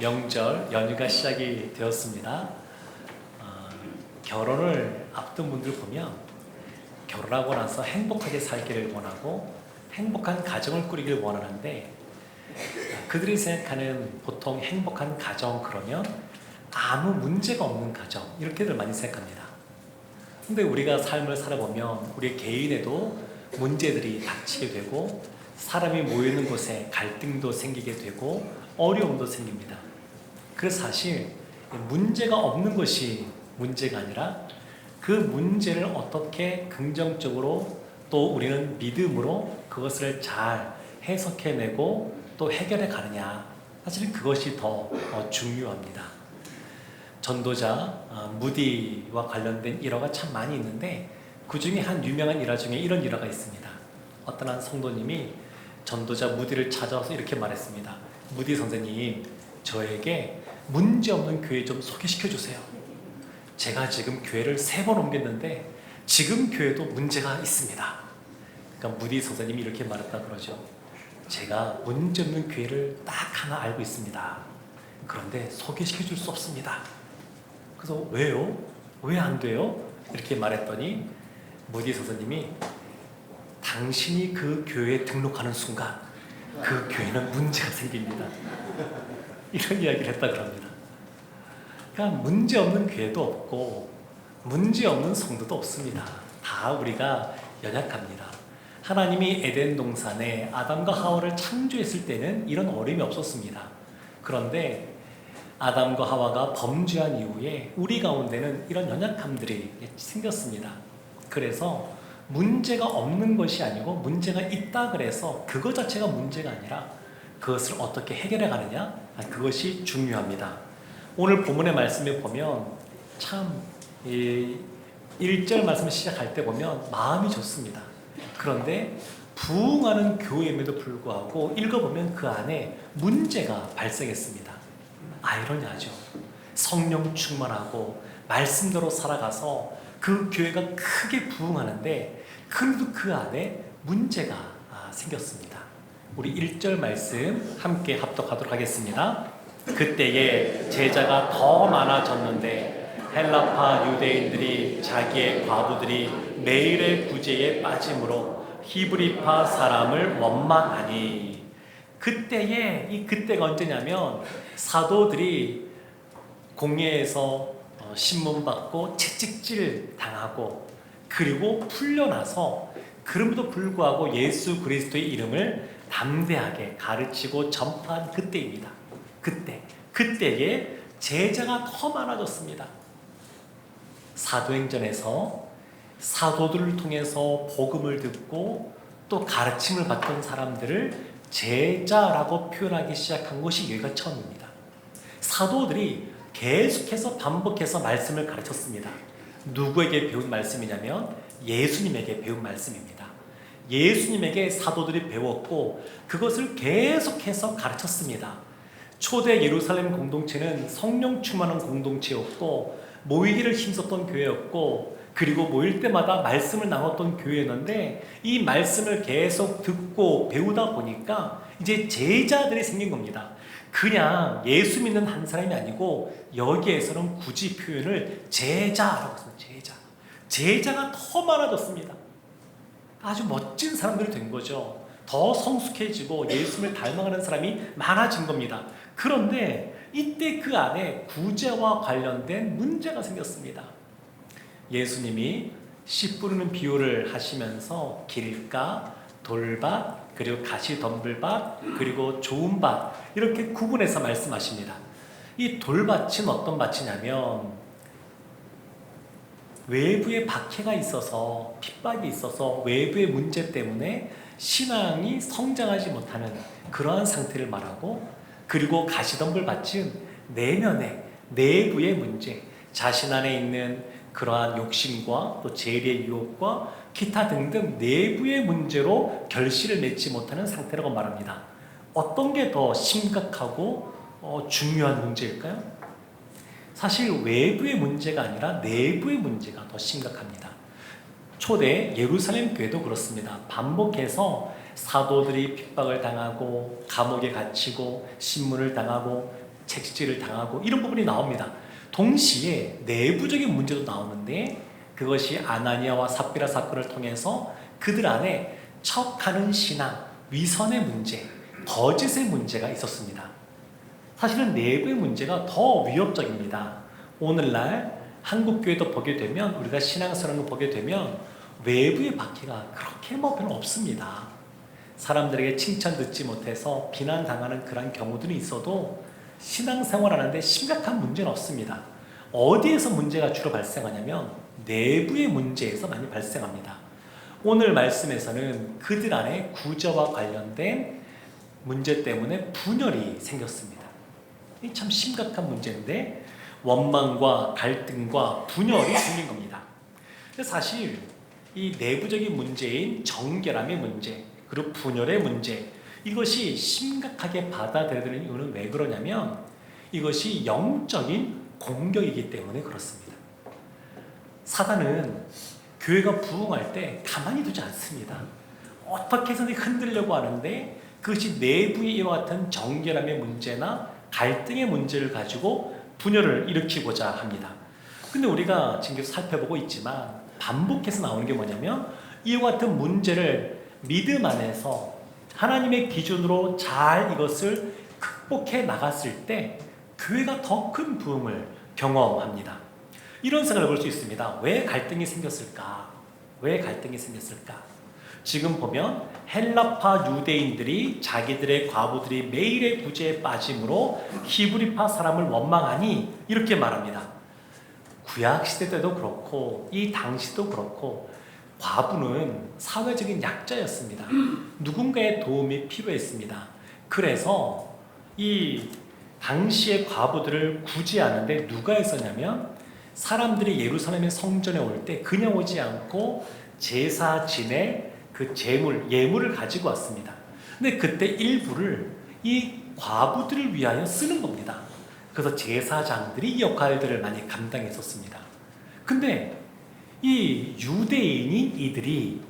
명절 연휴가 시작이 되었습니다. 결혼을 앞둔 분들 보면 결혼하고 나서 행복하게 살기를 원하고 행복한 가정을 꾸리길 원하는데, 그들이 생각하는 보통 행복한 가정 그러면 아무 문제가 없는 가정, 이렇게들 많이 생각합니다. 근데 우리가 삶을 살아보면 우리 개인에도 문제들이 닥치게 되고 사람이 모이는 곳에 갈등도 생기게 되고 어려움도 생깁니다. 그래서 사실 문제가 없는 것이 문제가 아니라 그 문제를 어떻게 긍정적으로 또 우리는 믿음으로 그것을 잘 해석해내고 또 해결해 가느냐, 사실 그것이 더 중요합니다. 전도자 무디와 관련된 일화가 참 많이 있는데, 그 중에 한 유명한 일화 중에 이런 일화가 있습니다. 어떤 한 성도님이 전도자 무디를 찾아와서 이렇게 말했습니다. 무디 선생님, 저에게 문제없는 교회 좀 소개시켜 주세요. 제가 지금 교회를 3번 옮겼는데 지금 교회도 문제가 있습니다. 그러니까 무디 선생님이 이렇게 말했다 그러죠. 제가 문제없는 교회를 딱 하나 알고 있습니다. 그런데 소개시켜 줄 수 없습니다. 그래서 왜요? 왜 안 돼요? 이렇게 말했더니 무디 선생님이 당신이 그 교회에 등록하는 순간 그 교회는 문제가 생깁니다. 이런 이야기를 했다 그럽니다. 그러니까 문제 없는 교회도 없고 문제 없는 성도도 없습니다. 다 우리가 연약합니다. 하나님이 에덴 동산에 아담과 하와를 창조했을 때는 이런 어려움이 없었습니다. 그런데 아담과 하와가 범죄한 이후에 우리 가운데는 이런 연약함들이 생겼습니다. 그래서 문제가 없는 것이 아니고 문제가 있다 그래서 그것 자체가 문제가 아니라 그것을 어떻게 해결해 가느냐, 그것이 중요합니다. 오늘 본문의 말씀에 보면 참 1절 말씀을 시작할 때 보면 마음이 좋습니다. 그런데 부흥하는 교회임에도 불구하고 읽어보면 그 안에 문제가 발생했습니다. 아이러니하죠. 성령 충만하고 말씀대로 살아가서 그 교회가 크게 부흥하는데 그래도 그 안에 문제가 생겼습니다. 우리 1절 말씀 함께 합독하도록 하겠습니다. 그때에 제자가 더 많아졌는데 헬라파 유대인들이 자기의 과부들이 매일의 구제에 빠짐으로 히브리파 사람을 원망하니, 그때에, 이 그때가 언제냐면 사도들이 공회에서 신문받고 채찍질 당하고 그리고 풀려나서 그럼에도 불구하고 예수 그리스도의 이름을 담대하게 가르치고 전파한 그때입니다. 그때에 제자가 더 많아졌습니다. 사도행전에서 사도들을 통해서 복음을 듣고 또 가르침을 받던 사람들을 제자라고 표현하기 시작한 것이 여기가 처음입니다. 사도들이 계속해서 반복해서 말씀을 가르쳤습니다. 누구에게 배운 말씀이냐면 예수님에게 배운 말씀입니다. 예수님에게 사도들이 배웠고 그것을 계속해서 가르쳤습니다. 초대 예루살렘 공동체는 성령 충만한 공동체였고 모이기를 힘썼던 교회였고 그리고 모일 때마다 말씀을 나눴던 교회였는데, 이 말씀을 계속 듣고 배우다 보니까 이제 제자들이 생긴 겁니다. 그냥 예수 믿는 한 사람이 아니고 여기에서는 굳이 표현을 제자라고 했어요. 제자가 더 많아졌습니다. 아주 멋진 사람들이 된 거죠. 더 성숙해지고 예수님을 닮아가는 사람이 많아진 겁니다. 그런데 이때 그 안에 구제와 관련된 문제가 생겼습니다. 예수님이 씨 뿌리는 비유를 하시면서 길가, 돌밭, 그리고 가시덤불밭, 그리고 좋은 밭, 이렇게 구분해서 말씀하십니다. 이 돌밭은 어떤 밭이냐면 외부에 박해가 있어서, 핍박이 있어서 외부의 문제 때문에 신앙이 성장하지 못하는 그러한 상태를 말하고, 그리고 가시덤불밭은 내면의 내부의 문제, 자신 안에 있는 그러한 욕심과 또 재리의 유혹과 기타 등등 내부의 문제로 결실을 맺지 못하는 상태라고 말합니다. 어떤 게 더 심각하고 중요한 문제일까요? 사실 외부의 문제가 아니라 내부의 문제가 더 심각합니다. 초대 예루살렘 교회도 그렇습니다. 반복해서 사도들이 핍박을 당하고 감옥에 갇히고 신문을 당하고 채찍질을 당하고 이런 부분이 나옵니다. 동시에 내부적인 문제도 나오는데 그것이 아나니아와 삽비라 사건을 통해서 그들 안에 척하는 신앙, 위선의 문제, 거짓의 문제가 있었습니다. 사실은 내부의 문제가 더 위협적입니다. 오늘날 한국교회도 보게 되면 우리가 신앙생활을 보게 되면 외부의 박해가 그렇게 별로 없습니다. 사람들에게 칭찬 듣지 못해서 비난당하는 그런 경우들이 있어도 신앙생활하는데 심각한 문제는 없습니다. 어디에서 문제가 주로 발생하냐면 내부의 문제에서 많이 발생합니다. 오늘 말씀에서는 그들 안에 구제와 관련된 문제 때문에 분열이 생겼습니다. 이 참 심각한 문제인데 원망과 갈등과 분열이 생긴 겁니다. 사실 이 내부적인 문제인 정결함의 문제 그리고 분열의 문제 이것이 심각하게 받아들여야 되는 이유는 왜 그러냐면 이것이 영적인 공격이기 때문에 그렇습니다. 사단은 교회가 부흥할 때 가만히 두지 않습니다. 어떻게 해서든 흔들려고 하는데 그것이 내부의 이와 같은 정결함의 문제나 갈등의 문제를 가지고 분열을 일으키고자 합니다. 근데 우리가 지금 계속 살펴보고 있지만 반복해서 나오는 게 뭐냐면 이와 같은 문제를 믿음 안에서 하나님의 기준으로 잘 이것을 극복해 나갔을 때 교회가 더 큰 부흥을 경험합니다. 이런 생각을 볼 수 있습니다. 왜 갈등이 생겼을까? 왜 갈등이 생겼을까? 지금 보면 헬라파 유대인들이 자기들의 과부들이 매일의 구제에 빠짐으로 히브리파 사람을 원망하니 이렇게 말합니다. 구약시대 때도 그렇고 이 당시도 그렇고 과부는 사회적인 약자였습니다. 누군가의 도움이 필요했습니다. 그래서 이 당시의 과부들을 구제하는데 누가 있었냐면 사람들이 예루살렘의 성전에 올 때 그냥 오지 않고 제사 지낼 그 예물을 가지고 왔습니다. 근데 그때 일부를 이 과부들을 위하여 쓰는 겁니다. 그래서 제사장들이 이 역할들을 많이 감당했었습니다. 근데 이 유대인인 이들이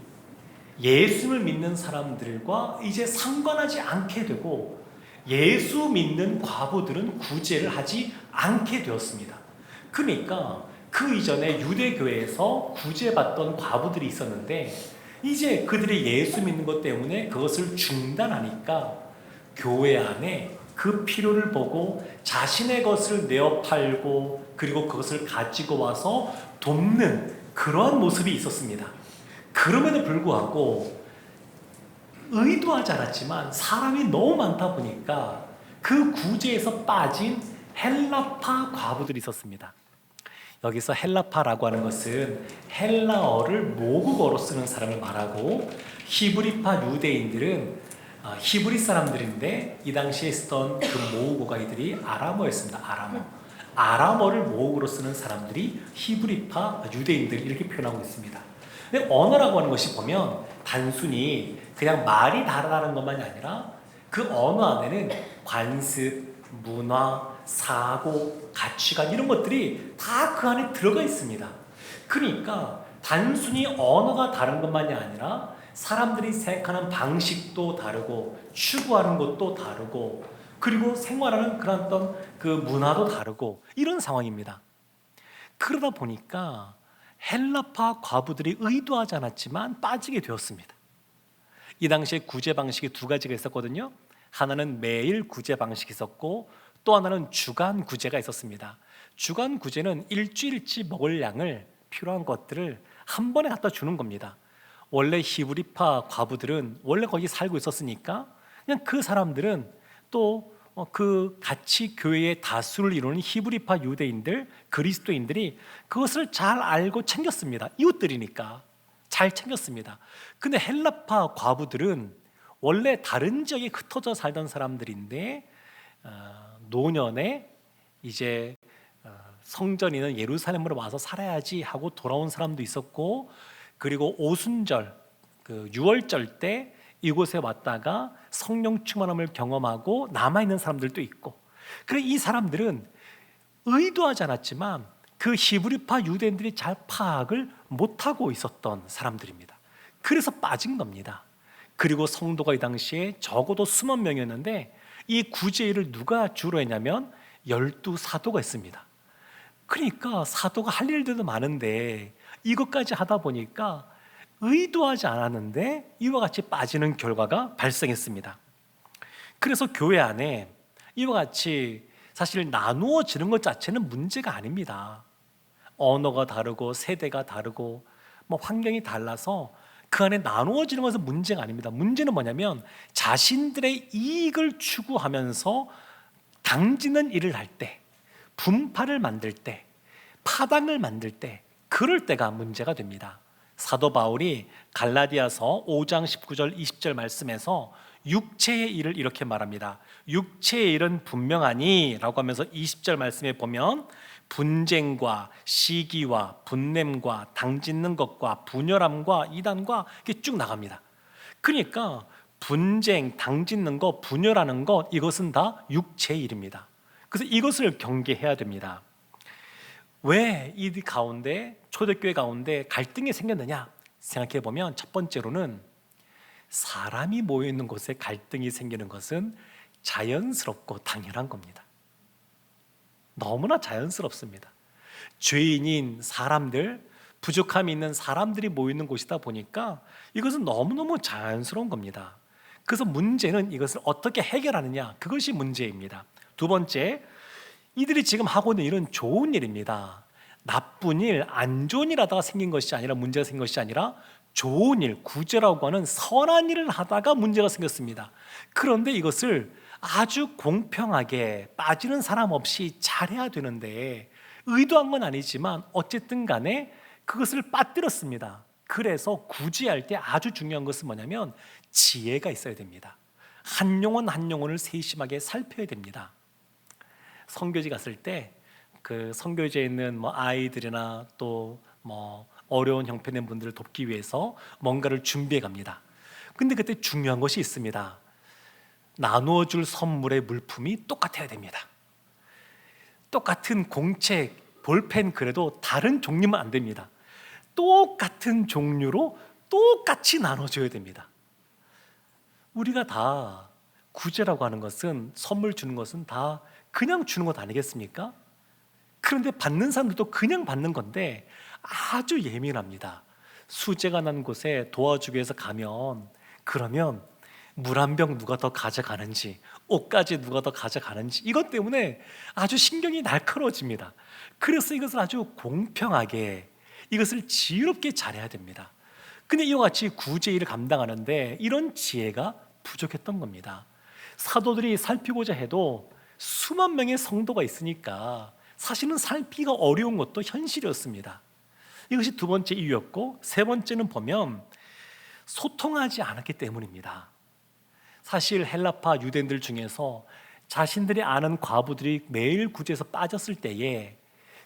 예수를 믿는 사람들과 이제 상관하지 않게 되고 예수 믿는 과부들은 구제를 하지 않게 되었습니다. 그러니까 그 이전에 유대교회에서 구제받던 과부들이 있었는데 이제 그들이 예수 믿는 것 때문에 그것을 중단하니까 교회 안에 그 필요를 보고 자신의 것을 내어 팔고 그리고 그것을 가지고 와서 돕는 그러한 모습이 있었습니다. 그럼에도 불구하고 의도하지 않았지만 사람이 너무 많다 보니까 그 구제에서 빠진 헬라파 과부들이 있었습니다. 여기서 헬라파라고 하는 것은 헬라어를 모국어로 쓰는 사람을 말하고 히브리파 유대인들은 히브리 사람들인데 이 당시에 쓰던 그 모국어가 이들이 아람어였습니다. 아람어를 모국어로 쓰는 사람들이 히브리파 유대인들 이렇게 표현하고 있습니다. 근데 언어라고 하는 것이 보면 단순히 그냥 말이 다르다는 것만이 아니라 그 언어 안에는 관습, 문화, 사고, 가치관 이런 것들이 다 그 안에 들어가 있습니다. 그러니까 단순히 언어가 다른 것만이 아니라 사람들이 생각하는 방식도 다르고 추구하는 것도 다르고 그리고 생활하는 그런 어떤 그 문화도 다르고 이런 상황입니다. 그러다 보니까 헬라파 과부들이 의도하지 않았지만 빠지게 되었습니다. 이 당시에 구제 방식이 두 가지가 있었거든요. 하나는 매일 구제 방식이 있었고 또 하나는 주간 구제가 있었습니다. 주간 구제는 일주일치 먹을 양을 필요한 것들을 한 번에 갖다 주는 겁니다. 원래 히브리파 과부들은 원래 거기 살고 있었으니까 그냥 그 사람들은 또 그 같이 교회의 다수를 이루는 히브리파 유대인들, 그리스도인들이 그것을 잘 알고 챙겼습니다. 이웃들이니까 잘 챙겼습니다. 근데 헬라파 과부들은 원래 다른 지역에 흩어져 살던 사람들인데 노년에 이제 성전이 있는 예루살렘으로 와서 살아야지 하고 돌아온 사람도 있었고 그리고 오순절, 그 유월절 때 이곳에 왔다가 성령 충만함을 경험하고 남아있는 사람들도 있고 그래서 이 사람들은 의도하지 않았지만 그 히브리파 유대인들이 잘 파악을 못하고 있었던 사람들입니다. 그래서 빠진 겁니다. 그리고 성도가 이 당시에 적어도 수만 명이었는데 이 구제일을 누가 주로 했냐면 12사도가 있습니다. 그러니까 사도가 할 일들도 많은데 이것까지 하다 보니까 의도하지 않았는데 이와 같이 빠지는 결과가 발생했습니다. 그래서 교회 안에 이와 같이 사실 나누어지는 것 자체는 문제가 아닙니다. 언어가 다르고 세대가 다르고 환경이 달라서 그 안에 나누어지는 것은 문제가 아닙니다. 문제는 뭐냐면 자신들의 이익을 추구하면서 당지는 일을 할 때, 분파를 만들 때, 파당을 만들 때, 그럴 때가 문제가 됩니다. 사도 바울이 갈라디아서 5장 19절 20절 말씀에서 육체의 일을 이렇게 말합니다. 육체의 일은 분명하니 라고 하면서 20절 말씀에 보면 분쟁과 시기와 분냄과 당짓는 것과 분열함과 이단과 이렇게 쭉 나갑니다. 그러니까 분쟁, 당짓는 것, 분열하는 것, 이것은 다 육체의 일입니다. 그래서 이것을 경계해야 됩니다. 왜 이 가운데, 초대교회 가운데 갈등이 생겼느냐 생각해 보면 첫 번째로는 사람이 모여있는 곳에 갈등이 생기는 것은 자연스럽고 당연한 겁니다. 너무나 자연스럽습니다. 죄인인 사람들, 부족함이 있는 사람들이 모이는 곳이다 보니까 이것은 너무너무 자연스러운 겁니다. 그래서 문제는 이것을 어떻게 해결하느냐, 그것이 문제입니다. 두 번째, 이들이 지금 하고 있는 일은 좋은 일입니다. 나쁜 일, 안 좋은 일 하다가 생긴 것이 아니라, 문제가 생긴 것이 아니라 좋은 일, 구제라고 하는 선한 일을 하다가 문제가 생겼습니다. 그런데 이것을 아주 공평하게 빠지는 사람 없이 잘해야 되는데 의도한 건 아니지만 어쨌든 간에 그것을 빠뜨렸습니다. 그래서 구제할 때 아주 중요한 것은 뭐냐면 지혜가 있어야 됩니다. 한 영혼 한 영혼을 세심하게 살펴야 됩니다. 선교지 갔을 때 그 선교지에 있는 아이들이나 또 어려운 형편의 분들을 돕기 위해서 뭔가를 준비해 갑니다. 근데 그때 중요한 것이 있습니다. 나누어 줄 선물의 물품이 똑같아야 됩니다. 똑같은 공책, 볼펜 그래도 다른 종류면 안 됩니다. 똑같은 종류로 똑같이 나눠줘야 됩니다. 우리가 다 구제라고 하는 것은, 선물 주는 것은 다 그냥 주는 것 아니겠습니까? 그런데 받는 사람들도 그냥 받는 건데 아주 예민합니다. 수재가 난 곳에 도와주기 위해서 가면, 그러면 물 한 병 누가 더 가져가는지, 옷까지 누가 더 가져가는지, 이것 때문에 아주 신경이 날카로워집니다. 그래서 이것을 아주 공평하게, 이것을 지혜롭게 잘해야 됩니다. 근데 이와 같이 구제 일을 감당하는데 이런 지혜가 부족했던 겁니다. 사도들이 살피고자 해도 수만 명의 성도가 있으니까 사실은 살피기가 어려운 것도 현실이었습니다. 이것이 두 번째 이유였고, 세 번째는 보면 소통하지 않았기 때문입니다. 사실 헬라파 유대인들 중에서 자신들이 아는 과부들이 매일 구제에서 빠졌을 때에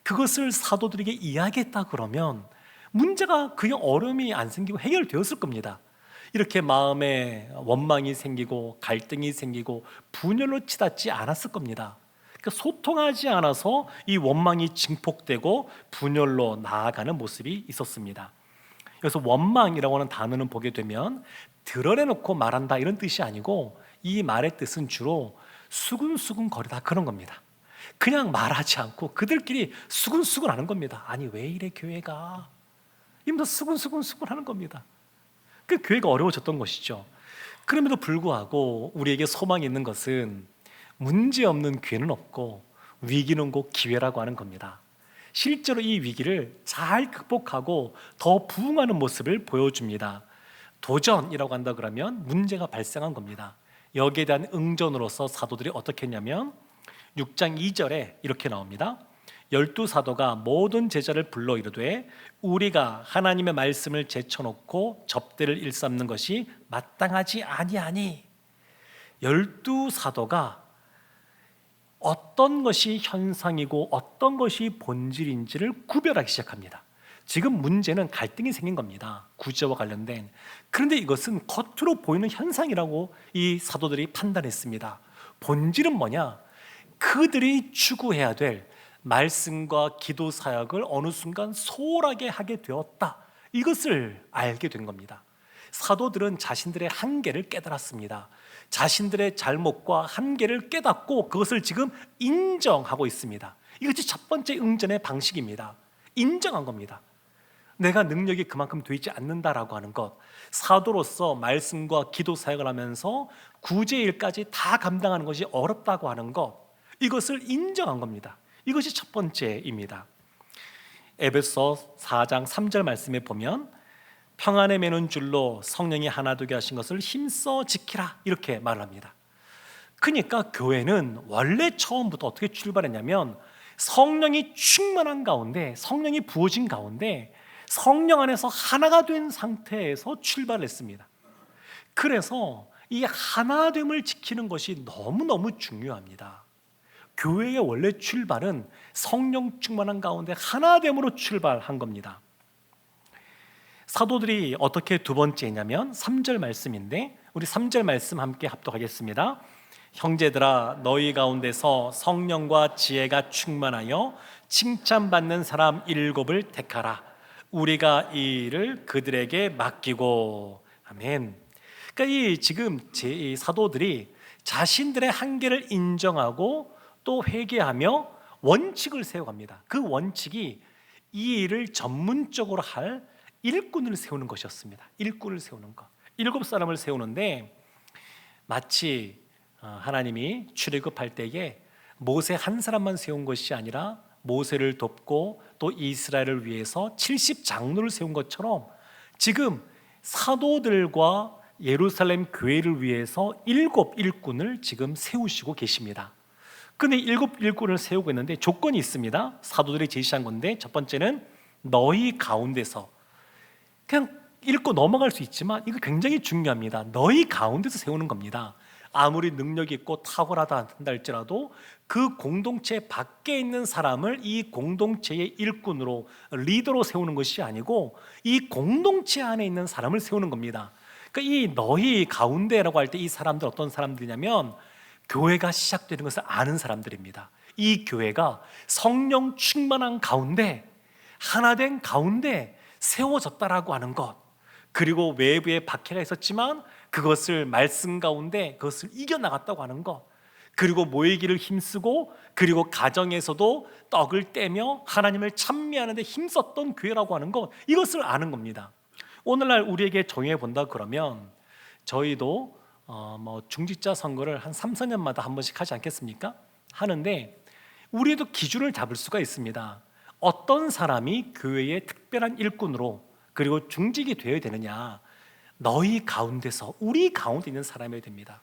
그것을 사도들에게 이야기했다 그러면 문제가 그냥 어려움이 안 생기고 해결되었을 겁니다. 이렇게 마음에 원망이 생기고 갈등이 생기고 분열로 치닫지 않았을 겁니다. 그러니까 소통하지 않아서 이 원망이 증폭되고 분열로 나아가는 모습이 있었습니다. 그래서 원망이라고 하는 단어는 보게 되면 드러내놓고 말한다 이런 뜻이 아니고, 이 말의 뜻은 주로 수근수근 거리다 그런 겁니다. 그냥 말하지 않고 그들끼리 수근수근 하는 겁니다. 아니 왜 이래 교회가, 이러면서 수근수근 하는 겁니다. 그 교회가 어려워졌던 것이죠. 그럼에도 불구하고 우리에게 소망이 있는 것은 문제없는 교회는 없고 위기는 곧 기회라고 하는 겁니다. 실제로 이 위기를 잘 극복하고 더 부흥하는 모습을 보여줍니다. 도전이라고 한다 그러면 문제가 발생한 겁니다. 여기에 대한 응전으로서 사도들이 어떻게 했냐면 6장 2절에 이렇게 나옵니다. 12사도가 모든 제자를 불러 이르되 우리가 하나님의 말씀을 제쳐놓고 접대를 일삼는 것이 마땅하지 아니하니. 12사도가 어떤 것이 현상이고 어떤 것이 본질인지를 구별하기 시작합니다. 지금 문제는 갈등이 생긴 겁니다. 구제와 관련된. 그런데 이것은 겉으로 보이는 현상이라고 이 사도들이 판단했습니다. 본질은 뭐냐? 그들이 추구해야 될 말씀과 기도 사역을 어느 순간 소홀하게 하게 되었다. 이것을 알게 된 겁니다. 사도들은 자신들의 한계를 깨달았습니다. 자신들의 잘못과 한계를 깨닫고 그것을 지금 인정하고 있습니다. 이것이 첫 번째 응전의 방식입니다. 인정한 겁니다. 내가 능력이 그만큼 되지 않는다라고 하는 것, 사도로서 말씀과 기도 사역을 하면서 구제일까지 다 감당하는 것이 어렵다고 하는 것, 이것을 인정한 겁니다. 이것이 첫 번째입니다. 에베소 4장 3절 말씀에 보면 평안에 매는 줄로 성령이 하나 되게 하신 것을 힘써 지키라, 이렇게 말합니다. 그러니까 교회는 원래 처음부터 어떻게 출발했냐면 성령이 충만한 가운데, 성령이 부어진 가운데 성령 안에서 하나가 된 상태에서 출발했습니다. 그래서 이 하나됨을 지키는 것이 너무너무 중요합니다. 교회의 원래 출발은 성령 충만한 가운데 하나됨으로 출발한 겁니다. 사도들이 어떻게 두 번째 했냐면 3절 말씀인데, 우리 3절 말씀 함께 합독하겠습니다. 형제들아, 너희 가운데서 성령과 지혜가 충만하여 칭찬받는 사람 7을 택하라. 우리가 이 일을 그들에게 맡기고. 아멘. 그러니까 이 사도들이 자신들의 한계를 인정하고 또 회개하며 원칙을 세워갑니다. 그 원칙이 이 일을 전문적으로 할 일꾼을 세우는 것이었습니다. 일꾼을 세우는 것. 7사람을 세우는데 마치 하나님이 출애굽할 때에 모세 한 사람만 세운 것이 아니라 모세를 돕고 또 이스라엘을 위해서 70장로를 세운 것처럼 지금 사도들과 예루살렘 교회를 위해서 7 일꾼을 지금 세우시고 계십니다. 그런데 7 일꾼을 세우고 있는데 조건이 있습니다. 사도들이 제시한 건데, 첫 번째는 너희 가운데서, 그냥 읽고 넘어갈 수 있지만 이거 굉장히 중요합니다. 너희 가운데서 세우는 겁니다. 아무리 능력이 있고 탁월하다 한다 할지라도 그 공동체 밖에 있는 사람을 이 공동체의 일꾼으로, 리더로 세우는 것이 아니고 이 공동체 안에 있는 사람을 세우는 겁니다. 그러니까 이 너희 가운데라고 할 때 이 사람들 어떤 사람들이냐면 교회가 시작되는 것을 아는 사람들입니다. 이 교회가 성령 충만한 가운데, 하나된 가운데 세워졌다라고 하는 것, 그리고 외부에 박해가 있었지만 그것을 말씀 가운데 그것을 이겨나갔다고 하는 것, 그리고 모이기를 힘쓰고 그리고 가정에서도 떡을 떼며 하나님을 찬미하는 데 힘썼던 교회라고 하는 것, 이것을 아는 겁니다. 오늘날 우리에게 정해 본다 그러면 저희도 중직자 선거를 한 3, 4년마다 한 번씩 하지 않겠습니까? 하는데 우리도 기준을 잡을 수가 있습니다. 어떤 사람이 교회의 특별한 일꾼으로 그리고 중직이 되어야 되느냐, 너희 가운데서, 우리 가운데 있는 사람이어야 됩니다.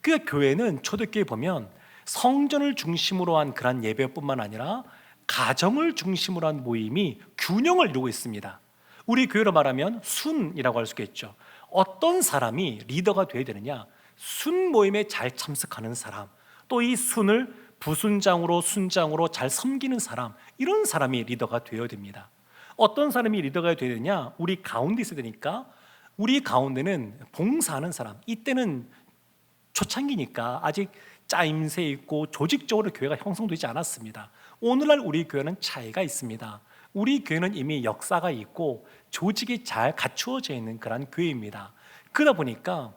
그러니까 교회는 초대교회 보면 성전을 중심으로 한 그런 예배뿐만 아니라 가정을 중심으로 한 모임이 균형을 이루고 있습니다. 우리 교회로 말하면 순이라고 할 수 있겠죠. 어떤 사람이 리더가 되어야 되느냐, 순 모임에 잘 참석하는 사람, 또 이 순을 부순장으로 순장으로 잘 섬기는 사람, 이런 사람이 리더가 되어야 됩니다. 어떤 사람이 리더가 되어야 되냐, 우리 가운데 있어야 되니까 우리 가운데는 봉사하는 사람, 이때는 초창기니까 아직 짜임새 있고 조직적으로 교회가 형성되지 않았습니다. 오늘날 우리 교회는 차이가 있습니다. 우리 교회는 이미 역사가 있고 조직이 잘 갖추어져 있는 그런 교회입니다. 그러다 보니까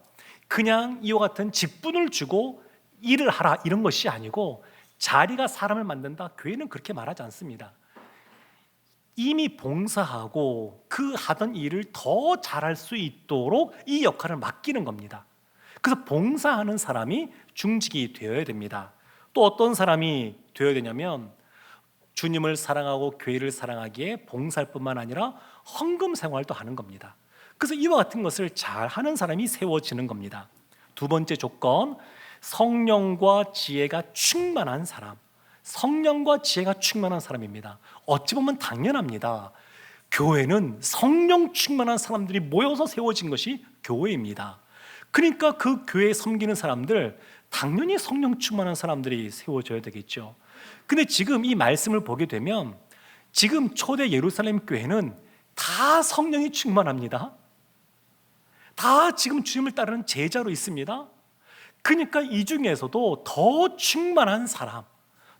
그냥 이와 같은 직분을 주고 일을 하라 이런 것이 아니고, 자리가 사람을 만든다, 교회는 그렇게 말하지 않습니다. 이미 봉사하고 그 하던 일을 더 잘할 수 있도록 이 역할을 맡기는 겁니다. 그래서 봉사하는 사람이 중직이 되어야 됩니다. 또 어떤 사람이 되어야 되냐면 주님을 사랑하고 교회를 사랑하기에 봉사할 뿐만 아니라 헌금 생활도 하는 겁니다. 그래서 이와 같은 것을 잘 하는 사람이 세워지는 겁니다. 두 번째 조건, 성령과 지혜가 충만한 사람. 성령과 지혜가 충만한 사람입니다. 어찌 보면 당연합니다. 교회는 성령 충만한 사람들이 모여서 세워진 것이 교회입니다. 그러니까 그 교회에 섬기는 사람들, 당연히 성령 충만한 사람들이 세워져야 되겠죠. 근데 지금 이 말씀을 보게 되면 지금 초대 예루살렘 교회는 다 성령이 충만합니다. 다 지금 주님을 따르는 제자로 있습니다. 그러니까 이 중에서도 더 충만한 사람,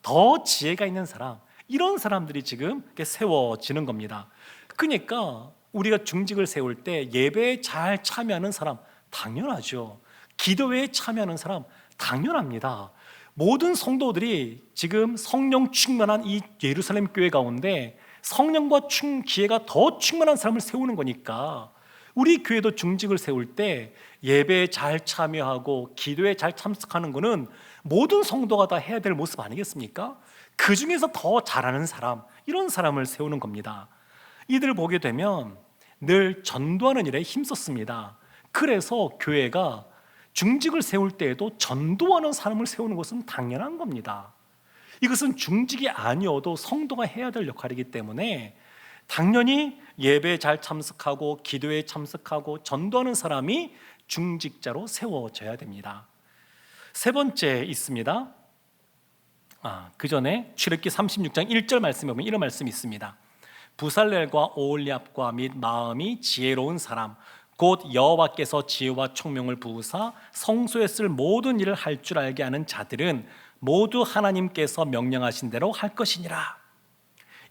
더 지혜가 있는 사람, 이런 사람들이 지금 세워지는 겁니다. 그러니까 우리가 중직을 세울 때 예배에 잘 참여하는 사람 당연하죠. 기도회에 참여하는 사람 당연합니다. 모든 성도들이 지금 성령 충만한 이 예루살렘 교회 가운데 성령과 기회가 더 충만한 사람을 세우는 거니까 우리 교회도 중직을 세울 때 예배에 잘 참여하고 기도에 잘 참석하는 것은 모든 성도가 다 해야 될 모습 아니겠습니까? 그 중에서 더 잘하는 사람, 이런 사람을 세우는 겁니다. 이들을 보게 되면 늘 전도하는 일에 힘썼습니다. 그래서 교회가 중직을 세울 때에도 전도하는 사람을 세우는 것은 당연한 겁니다. 이것은 중직이 아니어도 성도가 해야 될 역할이기 때문에 당연히 예배에 잘 참석하고 기도에 참석하고 전도하는 사람이 중직자로 세워져야 됩니다. 세 번째 있습니다. 그 전에 출애굽기 36장 1절 말씀에 보면 이런 말씀이 있습니다. 부살렐과 오홀리압과 및 마음이 지혜로운 사람 곧 여호와께서 지혜와 총명을 부으사 성소에 쓸 모든 일을 할 줄 알게 하는 자들은 모두 하나님께서 명령하신 대로 할 것이니라.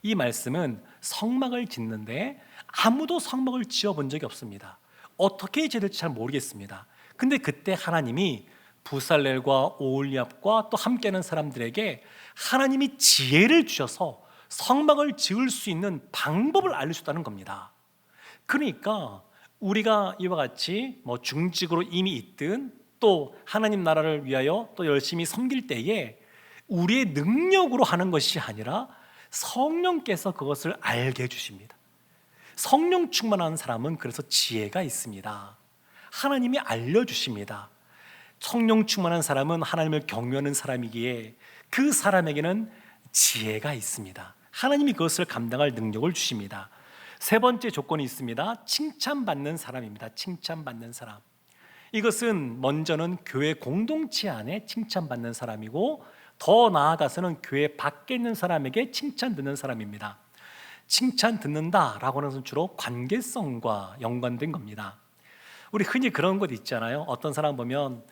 이 말씀은 성막을 짓는데 아무도 성막을 지어본 적이 없습니다. 어떻게 지어야 될지 잘 모르겠습니다. 근데 그때 하나님이 부살렐과 오홀리압과 또 함께하는 사람들에게 하나님이 지혜를 주셔서 성막을 지을 수 있는 방법을 알려줬다는 겁니다. 그러니까 우리가 이와 같이 중직으로 이미 있든 또 하나님 나라를 위하여 또 열심히 섬길 때에 우리의 능력으로 하는 것이 아니라 성령께서 그것을 알게 해주십니다. 성령 충만한 사람은 그래서 지혜가 있습니다. 하나님이 알려주십니다. 성령 충만한 사람은 하나님을 경외하는 사람이기에 그 사람에게는 지혜가 있습니다. 하나님이 그것을 감당할 능력을 주십니다. 세 번째 조건이 있습니다. 칭찬받는 사람입니다. 칭찬받는 사람. 이것은 먼저는 교회 공동체 안에 칭찬받는 사람이고 더 나아가서는 교회 밖에 있는 사람에게 칭찬 듣는 사람입니다. 칭찬 듣는다라고 하는 것은 주로 관계성과 연관된 겁니다. 우리 흔히 그런 것 있잖아요. 어떤 사람 보면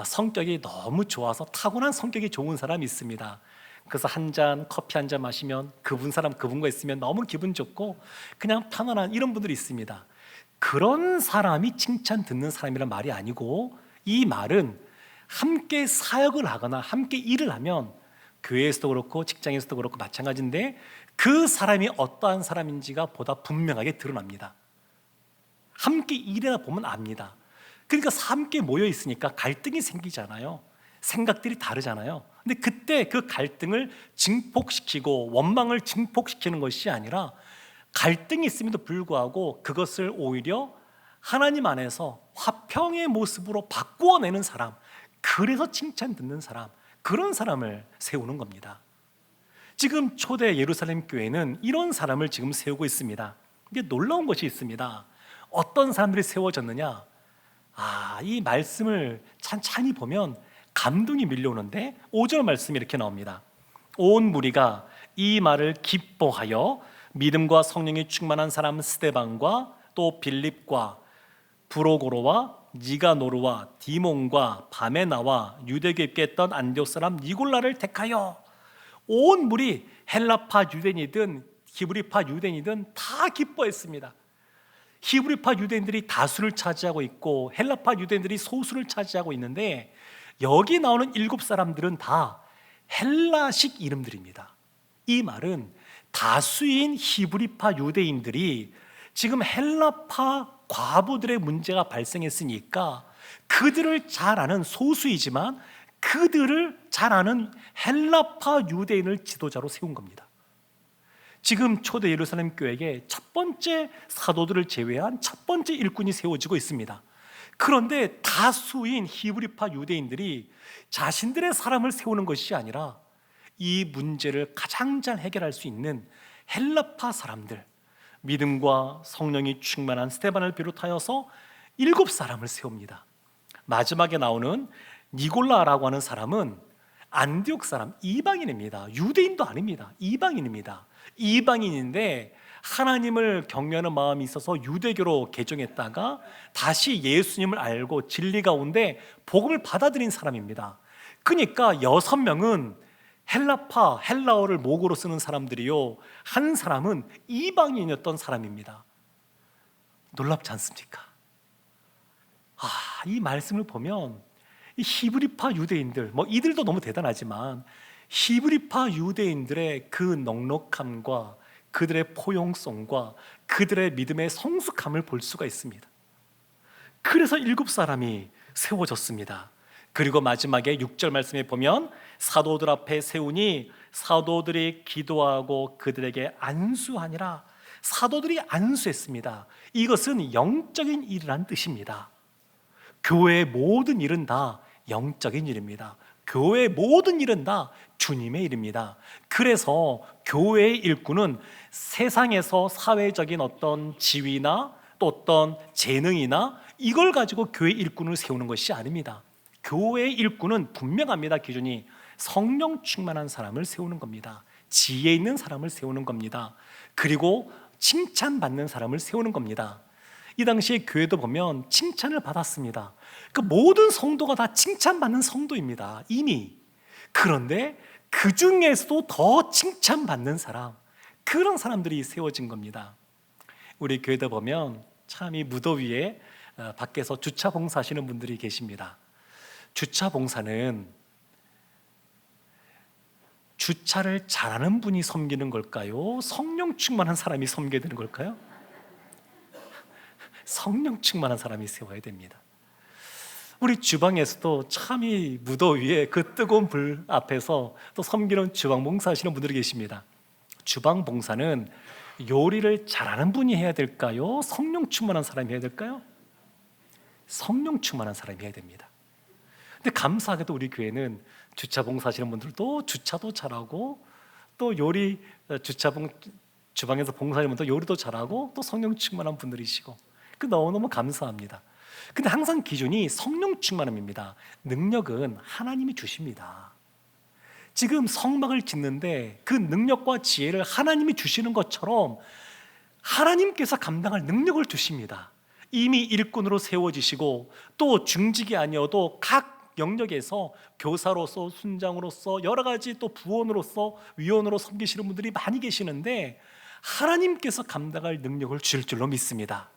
성격이 너무 좋아서 타고난 성격이 좋은 사람이 있습니다. 그래서 커피 한 잔 마시면 그분과 있으면 너무 기분 좋고 그냥 편안한 이런 분들이 있습니다. 그런 사람이 칭찬 듣는 사람이란 말이 아니고, 이 말은 함께 사역을 하거나 함께 일을 하면 교회에서도 그렇고 직장에서도 그렇고 마찬가지인데 그 사람이 어떠한 사람인지가 보다 분명하게 드러납니다. 함께 일하다 보면 압니다. 그러니까 함께 모여 있으니까 갈등이 생기잖아요. 생각들이 다르잖아요. 근데 그때 그 갈등을 증폭시키고 원망을 증폭시키는 것이 아니라 갈등이 있음에도 불구하고 그것을 오히려 하나님 안에서 화평의 모습으로 바꾸어내는 사람, 그래서 칭찬 듣는 사람, 그런 사람을 세우는 겁니다. 지금 초대 예루살렘 교회는 이런 사람을 지금 세우고 있습니다. 이게 놀라운 것이 있습니다. 어떤 사람들이 세워졌느냐? 이 말씀을 찬찬히 보면 감동이 밀려오는데 5절 말씀이 이렇게 나옵니다. 온 무리가 이 말을 기뻐하여 믿음과 성령이 충만한 사람 스데반과 또 빌립과 브로고로와 니가노르와 디몬과 바메나와 유대교에 입게 했던 안디옥 사람 니골라를 택하여, 온 무리 헬라파 유대인이든 히브리파 유대인이든 다 기뻐했습니다. 히브리파 유대인들이 다수를 차지하고 있고 헬라파 유대인들이 소수를 차지하고 있는데 여기 나오는 7사람들은 다 헬라식 이름들입니다. 이 말은 다수인 히브리파 유대인들이 지금 헬라파 과부들의 문제가 발생했으니까 그들을 잘 아는, 소수이지만 그들을 잘 아는 헬라파 유대인을 지도자로 세운 겁니다. 지금 초대 예루살렘 교회에 첫 번째 사도들을 제외한 첫 번째 일꾼이 세워지고 있습니다. 그런데 다수인 히브리파 유대인들이 자신들의 사람을 세우는 것이 아니라 이 문제를 가장 잘 해결할 수 있는 헬라파 사람들, 믿음과 성령이 충만한 스데반을 비롯하여서 7사람을 세웁니다. 마지막에 나오는 니골라라고 하는 사람은 안디옥 사람, 이방인입니다. 유대인도 아닙니다. 이방인입니다. 이방인인데 하나님을 경외하는 마음이 있어서 유대교로 개종했다가 다시 예수님을 알고 진리 가운데 복음을 받아들인 사람입니다. 그러니까 6명은 헬라어를 모국어로 쓰는 사람들이요, 한 사람은 이방인이었던 사람입니다. 놀랍지 않습니까? 이 말씀을 보면 이 히브리파 유대인들, 이들도 너무 대단하지만 히브리파 유대인들의 그 넉넉함과 그들의 포용성과 그들의 믿음의 성숙함을 볼 수가 있습니다. 그래서 7사람이 세워졌습니다. 그리고 마지막에 6절 말씀에 보면 사도들 앞에 세우니 사도들이 기도하고 그들에게 안수하니라. 사도들이 안수했습니다. 이것은 영적인 일이란 뜻입니다. 교회의 모든 일은 다 영적인 일입니다. 교회의 모든 일은 다 주님의 일입니다. 그래서 교회의 일꾼은 세상에서 사회적인 어떤 지위나 또 어떤 재능이나 이걸 가지고 교회 일꾼을 세우는 것이 아닙니다. 교회의 일꾼은 분명합니다. 기준이 성령 충만한 사람을 세우는 겁니다. 지혜 있는 사람을 세우는 겁니다. 그리고 칭찬받는 사람을 세우는 겁니다. 이 당시에 교회도 보면 칭찬을 받았습니다. 그 모든 성도가 다 칭찬받는 성도입니다, 이미. 그런데 그 중에서도 더 칭찬받는 사람, 그런 사람들이 세워진 겁니다. 우리 교회도 보면 참 이 무더위에 밖에서 주차 봉사하시는 분들이 계십니다. 주차 봉사는 주차를 잘하는 분이 섬기는 걸까요? 성령 충만한 사람이 섬겨야 되는 걸까요? 성령 충만한 사람이 세워야 됩니다. 우리 주방에서도 참 이 무더위에 그 뜨거운 불 앞에서 또 섬기는 주방 봉사하시는 분들이 계십니다. 주방 봉사는 요리를 잘하는 분이 해야 될까요? 성령 충만한 사람이 해야 될까요? 성령 충만한 사람이 해야 됩니다. 근데 감사하게도 우리 교회는 주차 봉사하시는 분들도 주차도 잘하고 또 요리 주방에서 봉사하는 분도 요리도 잘하고 또 성령 충만한 분들이시고 너무너무 감사합니다. 근데 항상 기준이 성령 충만함입니다. 능력은 하나님이 주십니다. 지금 성막을 짓는데 그 능력과 지혜를 하나님이 주시는 것처럼 하나님께서 감당할 능력을 주십니다. 이미 일꾼으로 세워지시고 또 중직이 아니어도 각 영역에서 교사로서 순장으로서 여러 가지 또 부원으로서 위원으로 섬기시는 분들이 많이 계시는데 하나님께서 감당할 능력을 주실 줄로 믿습니다.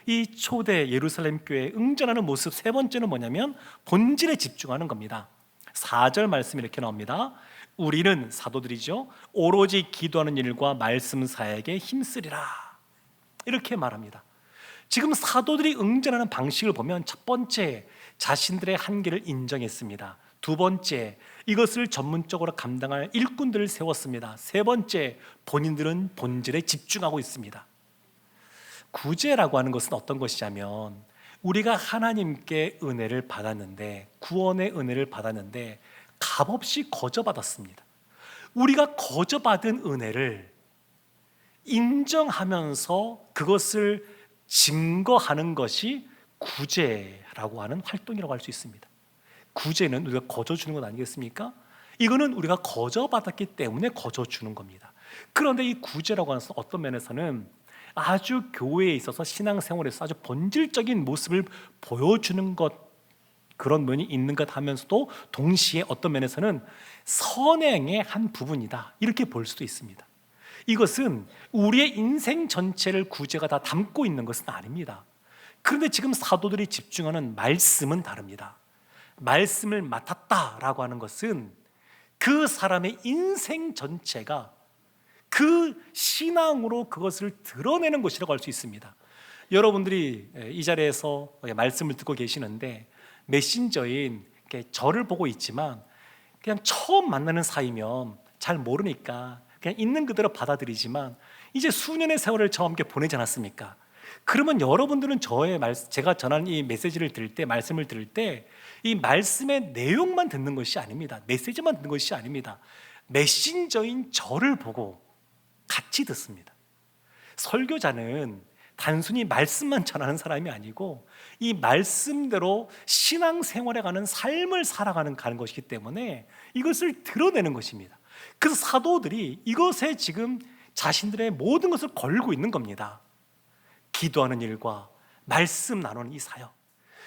이 초대 예루살렘 교회에 응전하는 모습 세 번째는 뭐냐면 본질에 집중하는 겁니다. 4절 말씀이 이렇게 나옵니다. 우리는 사도들이죠, 오로지 기도하는 일과 말씀 사역에 힘쓰리라, 이렇게 말합니다. 지금 사도들이 응전하는 방식을 보면 첫 번째, 자신들의 한계를 인정했습니다. 두 번째, 이것을 전문적으로 감당할 일꾼들을 세웠습니다. 세 번째, 본인들은 본질에 집중하고 있습니다. 구제라고 하는 것은 어떤 것이냐면 우리가 하나님께 은혜를 받았는데, 구원의 은혜를 받았는데 값없이 거저받았습니다. 우리가 거저받은 은혜를 인정하면서 그것을 증거하는 것이 구제라고 하는 활동이라고 할 수 있습니다. 구제는 우리가 거저주는 것 아니겠습니까? 이거는 우리가 거저받았기 때문에 거저주는 겁니다. 그런데 이 구제라고 하는 것은 어떤 면에서는 아주 교회에 있어서 신앙생활에서 아주 본질적인 모습을 보여주는 것, 그런 면이 있는 것 하면서도 동시에 어떤 면에서는 선행의 한 부분이다, 이렇게 볼 수도 있습니다. 이것은 우리의 인생 전체를 구제가 다 담고 있는 것은 아닙니다. 그런데 지금 사도들이 집중하는 말씀은 다릅니다. 말씀을 맡았다라고 하는 것은 그 사람의 인생 전체가 그 신앙으로 그것을 드러내는 것이라고 할 수 있습니다. 여러분들이 이 자리에서 말씀을 듣고 계시는데 메신저인 저를 보고 있지만 그냥 처음 만나는 사이면 잘 모르니까 그냥 있는 그대로 받아들이지만 이제 수년의 세월을 저와 함께 보내지 않았습니까? 그러면 여러분들은 제가 전하는 이 메시지를 들을 때, 말씀을 들을 때 이 말씀의 내용만 듣는 것이 아닙니다. 메시지만 듣는 것이 아닙니다. 메신저인 저를 보고 같이 듣습니다. 설교자는 단순히 말씀만 전하는 사람이 아니고 이 말씀대로 신앙생활에 가는 삶을 살아가는 것이기 때문에 이것을 드러내는 것입니다. 그래서 사도들이 이것에 지금 자신들의 모든 것을 걸고 있는 겁니다. 기도하는 일과 말씀 나누는 이 사역,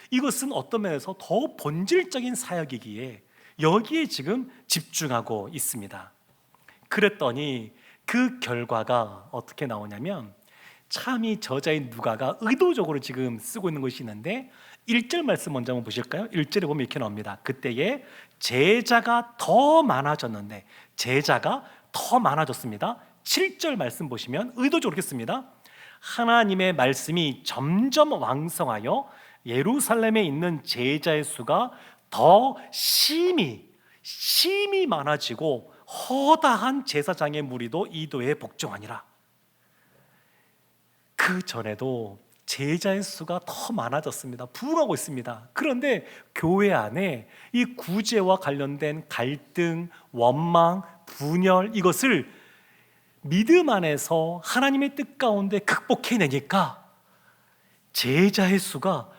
이것은 어떤 면에서 더 본질적인 사역이기에 여기에 지금 집중하고 있습니다. 그랬더니 그 결과가 어떻게 나오냐면 참 이 저자인 누가가 의도적으로 지금 쓰고 있는 것이 있는데 1절 말씀 먼저 한번 보실까요? 1절에 보면 이렇게 나옵니다. 그때에 제자가 더 많아졌는데, 제자가 더 많아졌습니다. 7절 말씀 보시면 의도적으로 이렇게 씁니다. 하나님의 말씀이 점점 왕성하여 예루살렘에 있는 제자의 수가 더 심히 많아지고 허다한 제사장의 무리도 이도에 복종하니라. 그 전에도 제자의 수가 더 많아졌습니다. 부흥하고 있습니다. 그런데 교회 안에 이 구제와 관련된 갈등, 원망, 분열, 이것을 믿음 안에서 하나님의 뜻 가운데 극복해내니까 제자의 수가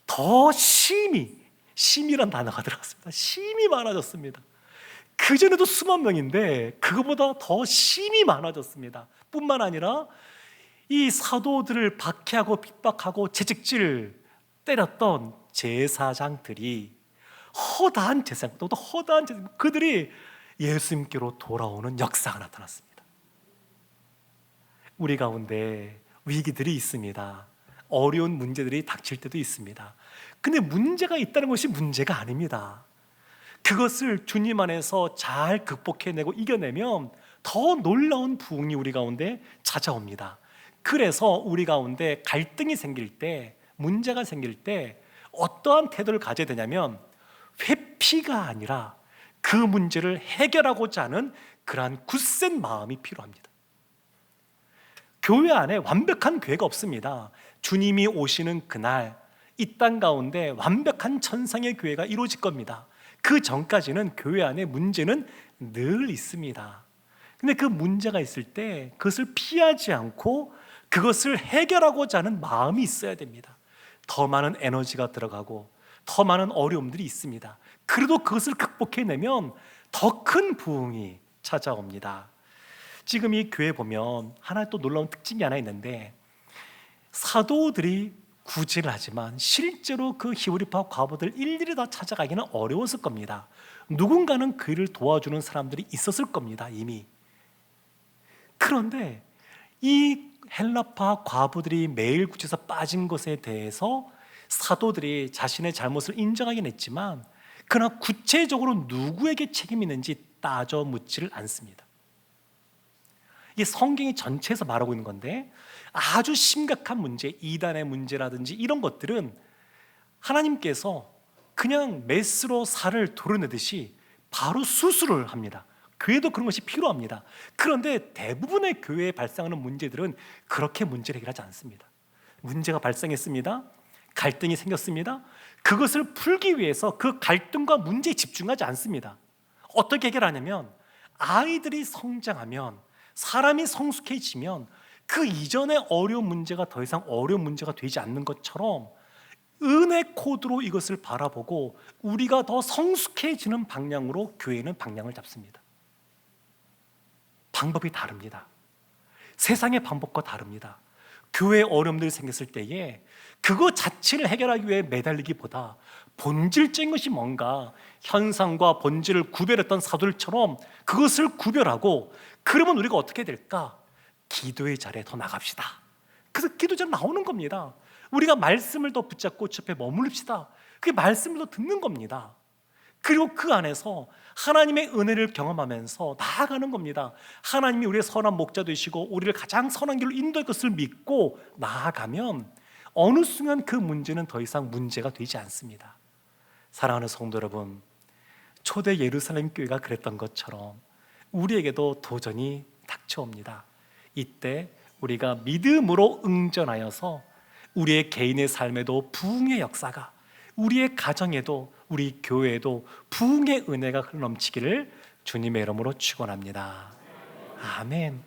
더 심이란 단어가 들어갔습니다. 심이 많아졌습니다. 그전에도 수만 명인데 그거보다 더 심이 많아졌습니다. 뿐만 아니라 이 사도들을 박해하고 핍박하고 채찍질 때렸던 제사장들이 허다한 제사장, 또 허다한 제사장, 그들이 예수님께로 돌아오는 역사가 나타났습니다. 우리 가운데 위기들이 있습니다. 어려운 문제들이 닥칠 때도 있습니다. 근데 문제가 있다는 것이 문제가 아닙니다. 그것을 주님 안에서 잘 극복해내고 이겨내면 더 놀라운 부흥이 우리 가운데 찾아옵니다. 그래서 우리 가운데 갈등이 생길 때, 문제가 생길 때 어떠한 태도를 가져야 되냐면 회피가 아니라 그 문제를 해결하고자 하는 그러한 굳센 마음이 필요합니다. 교회 안에 완벽한 교회가 없습니다. 주님이 오시는 그날 이 땅 가운데 완벽한 천상의 교회가 이루어질 겁니다. 그 전까지는 교회 안에 문제는 늘 있습니다. 근데 그 문제가 있을 때 그것을 피하지 않고 그것을 해결하고자 하는 마음이 있어야 됩니다. 더 많은 에너지가 들어가고 더 많은 어려움들이 있습니다. 그래도 그것을 극복해내면 더 큰 부흥이 찾아옵니다. 지금 이 교회 보면 하나 또 놀라운 특징이 하나 있는데, 사도들이 구제를 하지만 실제로 그 히브리파 과부들 일일이 다 찾아가기는 어려웠을 겁니다. 누군가는 그를 도와주는 사람들이 있었을 겁니다, 이미. 그런데 이 헬라파 과부들이 매일 구제에서 빠진 것에 대해서 사도들이 자신의 잘못을 인정하긴 했지만 그러나 구체적으로 누구에게 책임이 있는지 따져 묻지를 않습니다. 이게 성경이 전체에서 말하고 있는 건데, 아주 심각한 문제, 이단의 문제라든지 이런 것들은 하나님께서 그냥 메스로 살을 도려내듯이 바로 수술을 합니다. 교회도 그런 것이 필요합니다. 그런데 대부분의 교회에 발생하는 문제들은 그렇게 문제를 해결하지 않습니다. 문제가 발생했습니다. 갈등이 생겼습니다. 그것을 풀기 위해서 그 갈등과 문제에 집중하지 않습니다. 어떻게 해결하냐면, 아이들이 성장하면, 사람이 성숙해지면 그 이전의 어려운 문제가 더 이상 어려운 문제가 되지 않는 것처럼 은혜 코드로 이것을 바라보고 우리가 더 성숙해지는 방향으로 교회는 방향을 잡습니다. 방법이 다릅니다. 세상의 방법과 다릅니다. 교회에 어려움들이 생겼을 때에 그거 자체를 해결하기 위해 매달리기보다 본질적인 것이 뭔가, 현상과 본질을 구별했던 사도들처럼 그것을 구별하고, 그러면 우리가 어떻게 될까? 기도의 자리에 더 나갑시다. 그래서 기도 자리에 나오는 겁니다. 우리가 말씀을 더 붙잡고 주 앞에 머무릅시다. 그게 말씀을 더 듣는 겁니다. 그리고 그 안에서 하나님의 은혜를 경험하면서 나아가는 겁니다. 하나님이 우리의 선한 목자 되시고 우리를 가장 선한 길로 인도할 것을 믿고 나아가면 어느 순간 그 문제는 더 이상 문제가 되지 않습니다. 사랑하는 성도 여러분, 초대 예루살렘 교회가 그랬던 것처럼 우리에게도 도전이 닥쳐옵니다. 이때 우리가 믿음으로 응전하여서 우리의 개인의 삶에도 부흥의 역사가, 우리의 가정에도 우리 교회에도 부흥의 은혜가 흘러넘치기를 주님의 이름으로 축원합니다. 아멘.